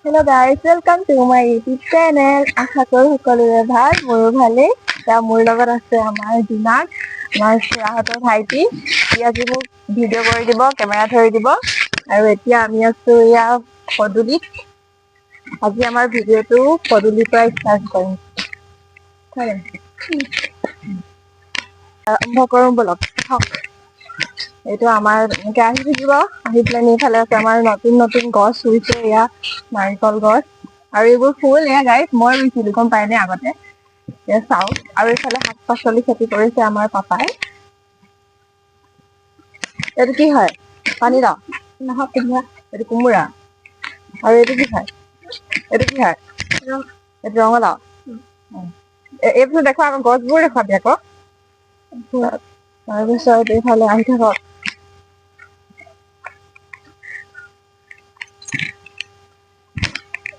Hello guys, welcome to my YouTube channel. আশা কৰো সকলোৰে ভাল, মোৰো ভালেই। মোৰ লগত আছে আমাৰ দিনাক, আমাৰ খুৰাহঁতৰ ভাইটি। আজি মোক ভিডিঅ' কৰি দিব, কেমেৰা ধৰি দিব। আৰু এতিয়া আমি আছো ইয়া পদুলিত। আজি আমাৰ ভিডিঅ'টো পদুলিৰ পৰা ষ্টাৰ্ট কৰিম। আৰম্ভ কৰোঁ বলক। এইটো আমাৰ এনেকে আহি থাকিব, আহি পেলাই এইফালে আছে আমাৰ নতুন নতুন গছ ৰুইছে, এয়া নাৰিকল গছ। আৰু এইবোৰ ফুল এয়া গাইছ মই ৰুইছিলো, গম পাইনে আগতে। এয়া চাওক, আৰু এইফালে শাক পাচলি খেতি কৰিছে আমাৰ পাপাই। এইটো কি হয়? পানীলাও নহয়, কোমোৰা। এইটো কোমোৰা। আৰু এইটো কি হয়? এইটো কি হয়? এইটো ৰঙালাও। এইবোৰ দেখুৱা আকৌ, গছবোৰ দেখুৱাবি আকৌ। তাৰপিছত এইফালে আহি থাকক।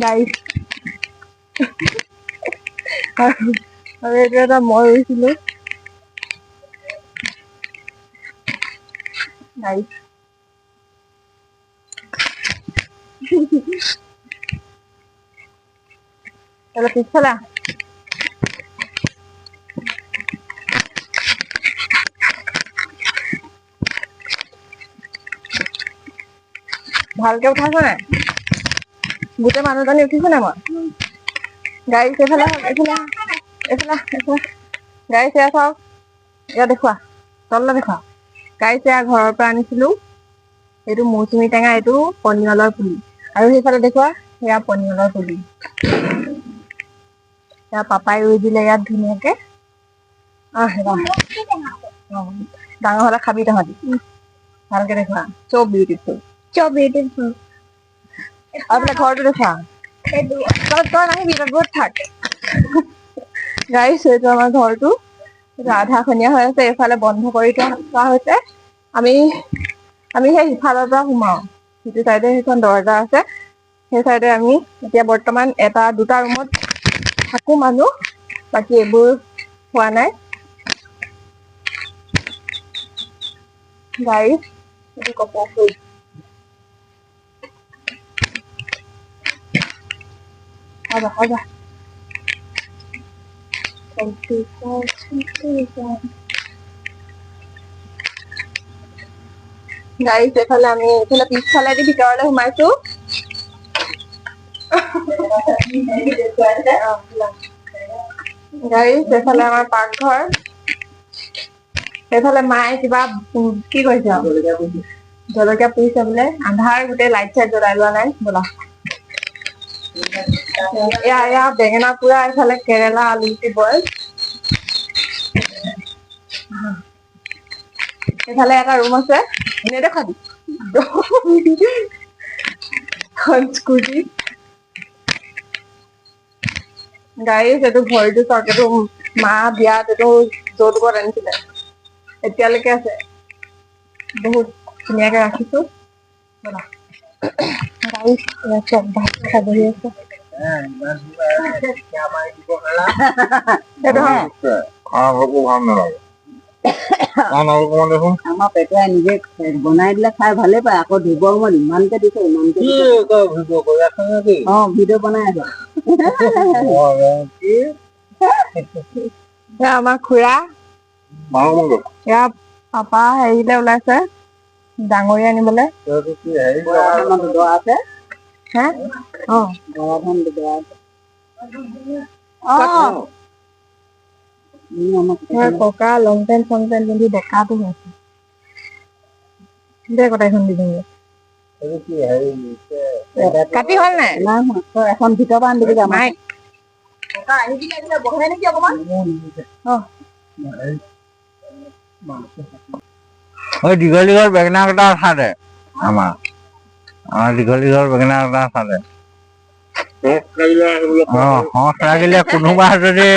গাইছ আৰু এইটো এটা মই ৰুইছিলো গাইছ। তাহলে পিছফালে ভালকে উঠাইছ নাই? গোটেই মানুহজনী উঠিছে নাই? মই গাইছ এইফালে এইফালে এইফালে এইফালে গাইছ এয়া চাওক, এয়া দেখুৱা, তললে দেখুৱা। গাইছ এয়া ঘৰৰ পৰা আনিছিলো, এইটো মৌচুমী টেঙা, এইটো পনিয়লৰ পুলি। আৰু সেইফালে দেখুৱা, সেয়া পনিয়লৰ পুলি। এয়া পাপাই ৰুই দিলে ইয়াত ধুনীয়াকে। ডাঙৰ হলে খাবি তহঁতি। ভালকে দেখুৱা, so beautiful, so beautiful। আৰু বোলে ঘৰটো দেখুৱা। তই নাহিবি, তই দূৰত থাক। গাইছ এইটো আমাৰ ঘৰটো, আধাখনীয়া হৈ আছে, এইফালে বন্ধ কৰি থোৱা হৈছে। আমি সেই সিফালৰ পৰা সোমাও, সিটো চাইডে সেইখন দৰজা আছে, সেই চাইডে আমি এতিয়া বৰ্তমান এটা দুটা ৰুমত থাকো মানুহ, বাকী এইবোৰ হোৱা নাই। গাইছ এইটো কপৌ ফুল। আজা আজা গাইছ এইফালে আমি এইফালে পিছফালেদি ভিতৰলে সোমাইছো। গাইছ এইফালে আমাৰ পাকঘৰ। এইফালে মায়ে কিবা কি কৰিছে? জলকীয়া পুৰিছে বোলে। আন্ধাৰ, গোটেই লাইট চাইট জ্বলাই লোৱা নাই। ব'লা এয়া বেঙেনা পুৰা, এইফালে কেৰেলা আলু গুটি বইল। এইফালে এটা ৰুম আছে, নেদেখাবি। স্কুটি। গাইছ এইটো ভৰিটো চাওক, এইটো মা বিয়াত এইটো যৌতুকত আনিছিলে, এতিয়ালৈকে আছে। বহুত ধুনীয়াকে ৰাখিছো। গাইছ চব ভাত খাই বহি আছে। আমাৰ পেটুৱাই নিজে বনাই দিলে খাই ভালে পায়, আকৌ ধুব সময়ত ইমানকে দিছে, ইমানকে ভিডিঅ' বনাই আছে। আমাৰ খুৰা, এয়া পাপা হেৰিলে ওলাইছে, ডাঙৰি আনিবলে। আছে হে, ককা লং পেন্ট চং পেন্ট পিন্ধি ডেকাটো হৈছে দে। কটাইখন দি দিম কাটি হল নাই? এখন ভিতৰ পৰা আনি দিবি। বহে নেকি অকমান? দীঘল দীঘল বেঙেনা কেইটা আছে আমাৰ দীঘল দীঘল বেঙেনা কেইটা আছে। সঁচ লাগিলে কোনোবা যদি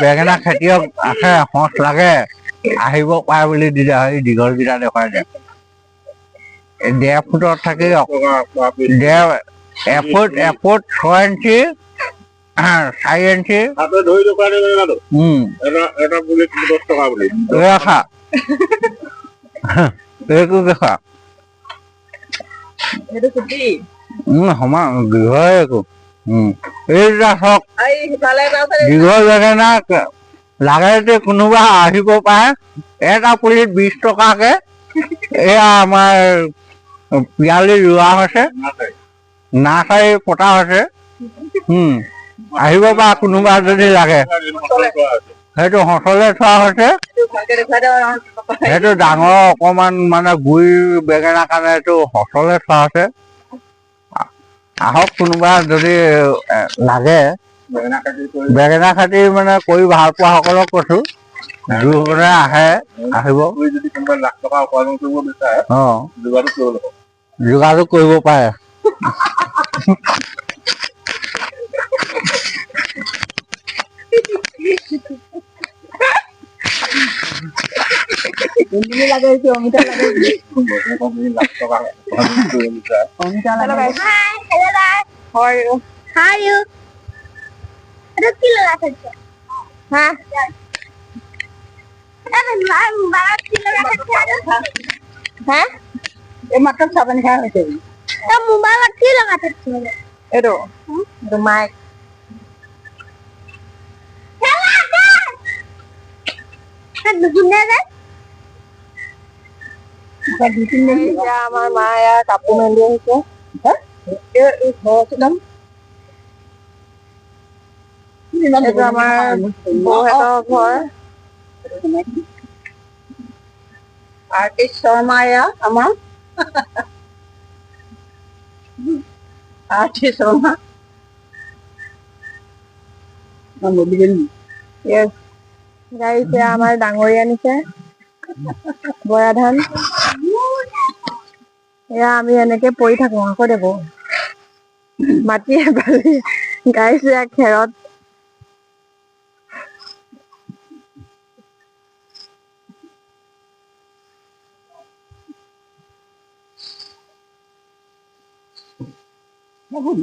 বেঙেনা খেতিয়ক আছে, সঁচ লাগে আহিব পাৰে বুলি দিলে হয়। দীঘল কেইটা দেখুৱাই দে। 1.5 ফুটত থাকি এফুট 6 ইঞ্চি 4 ইঞ্চি ধৰি এটা বুলি 10 টকা বুলি খা। এইটো দেখা, এইটো কুটি সমান দীঘল একো এইটা চক দীঘল বেঙেনা লাগে যদি কোনোবা আহিব পাৰে এটা পুলিত 20 টকাকে এয়া আমাৰ পিয়ালি ৰোৱা হৈছে নাৰ্চাৰী পতা হৈছে আহিব পৰা কোনোবা যদি লাগে সেইটো সঁচলে থোৱা হৈছে সেইটো ডাঙৰ অকমান মানে গুৰি বেঙেনা কাৰণে এইটো সঁচলে থোৱা হৈছে আহক কোনোবা যদি লাগে বেঙেনা খেতি মানে কৰি ভাল পোৱা সকলক কৈছো যোনে আহে আহিব যদি কোনোবা লাখ টকা উপাৰ্জন কৰিব বিচাৰে যোগাযোগ কৰিব পাৰে অমিতা লাগে লাখ টকা অমিতা লাগে How are you? How are you? Ada kilo lah saja. Hah? Ada barat kilo lah saja. Hah? makan siapa nih kan itu Kamu barat kilo lah saja. Itu. Itu mic. Salah kan? Kan guna kan? Di sini ya mama ya kapu mandi itu. Hah? Itu sedang. Itu আমাৰ বৌহঁতৰ ঘৰ artist Sharma এয়া আমাৰ artist Sharma গাড়ীত আমাৰ ডাঙৰি আনিছে বৰা ধান এয়া আমি এনেকে পৰি থাকো আকৌ দেব মাটি এবালি গাইছে খেৰত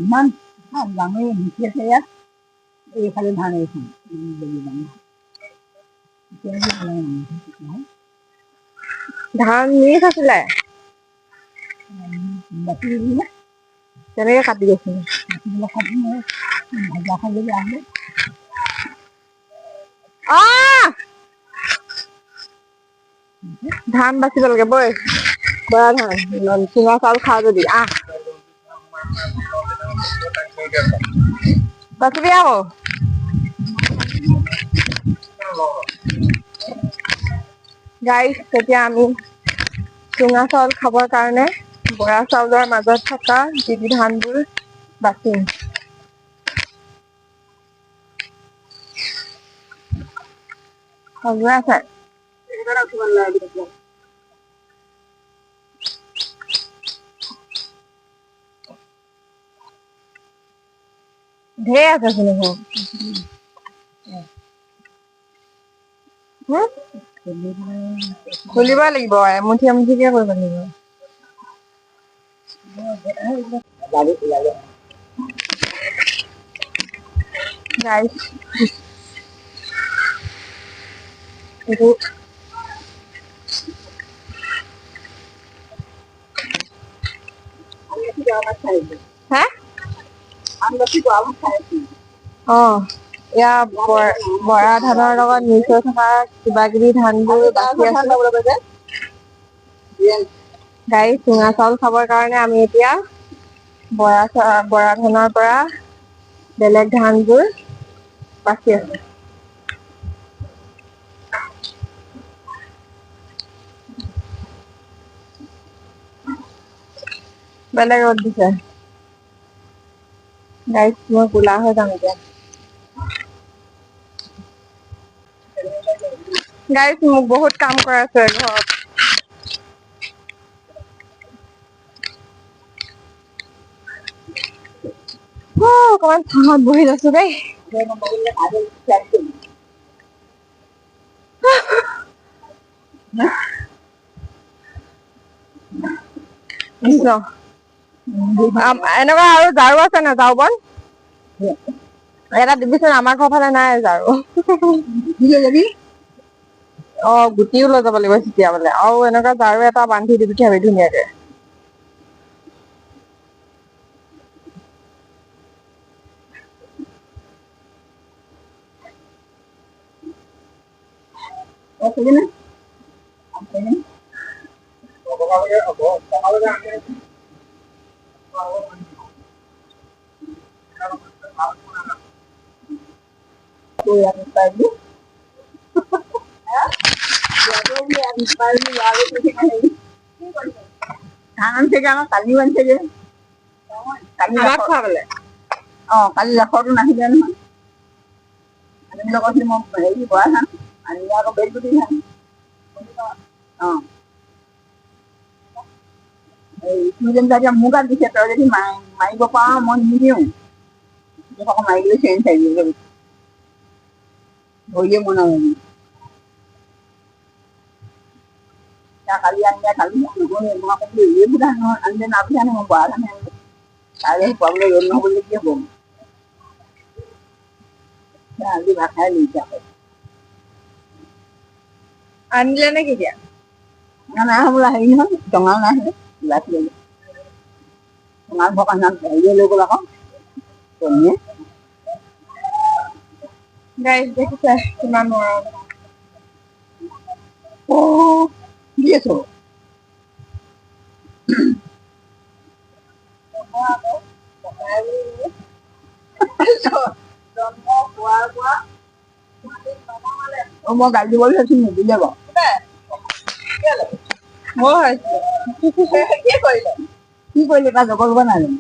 ইমান ডাঙৰ হিচে ইয়াত এইফালে ধান এইখন ধান মিক্স আছিলে তেনেকে কাটি গৈছিলে ধান বাচিব লাগে বৈ বৰা ধান চুঙা চাউল খাওঁ যদি বাচিবি আকৌ গাইছ তেতিয়া আমি চুঙা চাউল খাবৰ কাৰণে বৰা চাউলৰ মাজত থকা যি ধানবোৰ বাচিম সজোৱা আছে ঢেৰ আছে চোন খুলিব লাগিব এমুঠি এমুঠিকে কৰিব লাগিব গাইছ itu hah? Ya বৰা ধানৰ লগত মিক্স হৈ থকা কিবা কিবি ধানবোৰ বাচি আছে গাই চুঙা চাউল খাবৰ কাৰণে আমি এতিয়া বৰা ধানৰ পৰা বেলেগ ধানবোৰ বাচি আছো বেলেগ ৰ'দ দিছে গাইছ মই কোলা হৈ যাম এতিয়া গাইছ মোক বহুত কাম কৰাইছে ঘৰত অকমান ছাঁত বহি লৈছো দেই এনেকুৱা আৰু ঝাৰু আছে না ঝাৰু বন এটা দিবিচোন আমাৰ ঘৰ ফালে নাই ঝাৰু গুটিও লৈ যাব লাগিব চিটিয়াবলে আৰু এনেকুৱা ঝাৰু এটা বান্ধি দি পঠিয়াবি ধুনীয়াকে ধান থেকে আমাৰ কালিও আনিছে যে কালি খুৱাবলে কালি লাখৰটো নাহিলে নহয় আনিম লগত মই হেৰি বৰা ধান আনিলে আকৌ বেলগুটি ধান তুই যেন মোৰ গাত দিছে তই যদি মাৰিব পাৰ মই নিদিওঁ আকৌ মাৰিবলৈ চেঞ্জ থাকিব ভৰিয়ে মন কালি আনিলে কালি এইবোৰ ধান আনিলে নাপিঠা নে মই বৰা ধান আনিলে কাইলৈ খুৱাবলৈ ৰ'দ নহ'বলৈ কি হ'ব আজি ভাত খাই লৈছে আনিলে নে কেতিয়া নাই হ'বলা হেৰি নহয় টঙাল নাই ওলাইছে টঙাল ভকা হেৰিয়ে লৈ গ'ল আকৌ টঙিয়ে গাইজ দেখিছে কিমান মৰম দি আছো মই গালি দিবলৈ আছো নিদিলে বাৰু কি কৰিলে তাৰ জগৰ কৰিব নাজানো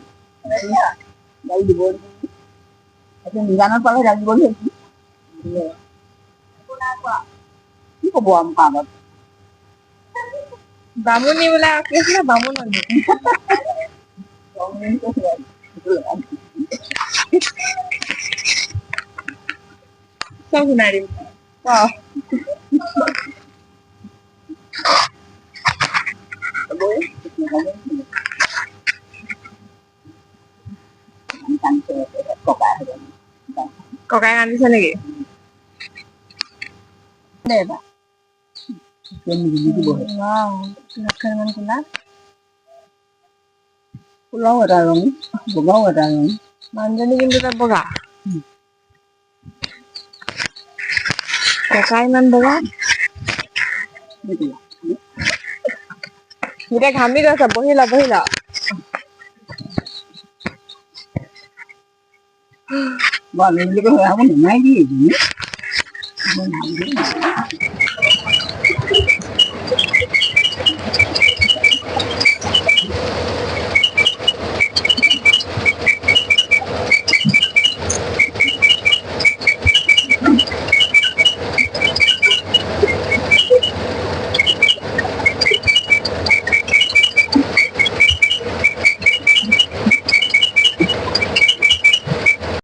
গালি দিব নিজানত পালে গালি দিবলৈ আছো কি ক'ব মোক আগত বামুণী বোলে কি আছিলে বামুণ চব শুনাই দিম ককাই কান্দিছে নেকি ফুলাও এটা ৰং বগাও এটা ৰং মানুহজনী কিন্তু তাত বগা ককা ইমান বগা এতিয়া ঘামি গৈছে বহিলা বহিলা